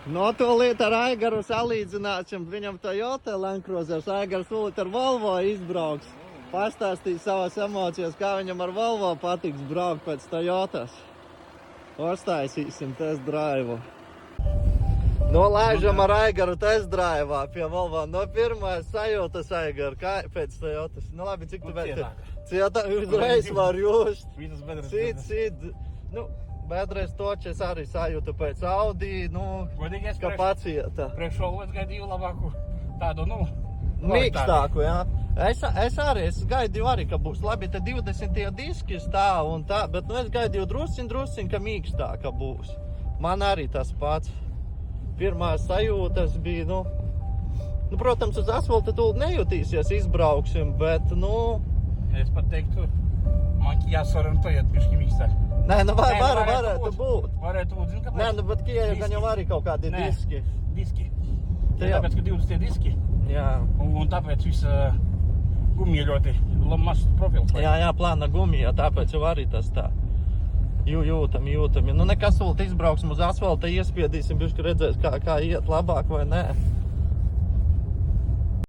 No, tūlīt ar Aigaru salīdzināsim. Viņam Toyota Land Cruiser, Aigars tūlīt ar Volvo izbrauks. Pastāstīs savas emocijas, kā viņam ar Volvo patiks braukt pēc Toyotas. Uztaisīsim test drive. Nolaižam ar Aigaru test drive pie Volvo. No pirmās sajūtas, Aigar, kā pēc Toyotas? Nu labi, cik tu bet? Cietā uzreiz var just. Cīt. Nu, bedreiz toči es arī sajūtu pēc Audi, nu, ka pacieta. Priekšolēs gaidīju labāku tādu, nu, mīkstāku, jā. Es gaidīju arī, ka būs labi, te 20 diski stāv un tā, bet nu es gaidīju drusciņ, ka mīkstāka būs. Man arī tas pats. Pirmās sajūtas bija, nu, protams, uz asfalta tūlīt nejutīsies, izbrauksim, bet, nu... Es pat teiktu, man jāsorientējiet bišķi mīkstāk. Nē, nu varētu būt. Varētu būt, zin, kāpēc? Nē, nu, bet Kia gan jau arī kaut kādi diski. Diski. Tāpēc, ka 20 diski. Jā. Un tāpēc visa gumija ļoti mazs profils. Jā, plāna gumija, tāpēc jau arī tas tā. Jūtami. Nu, nekas sult izbrauksim uz asfalta, iespiedīsim, bišķi redzēs, kā iet labāk vai nē.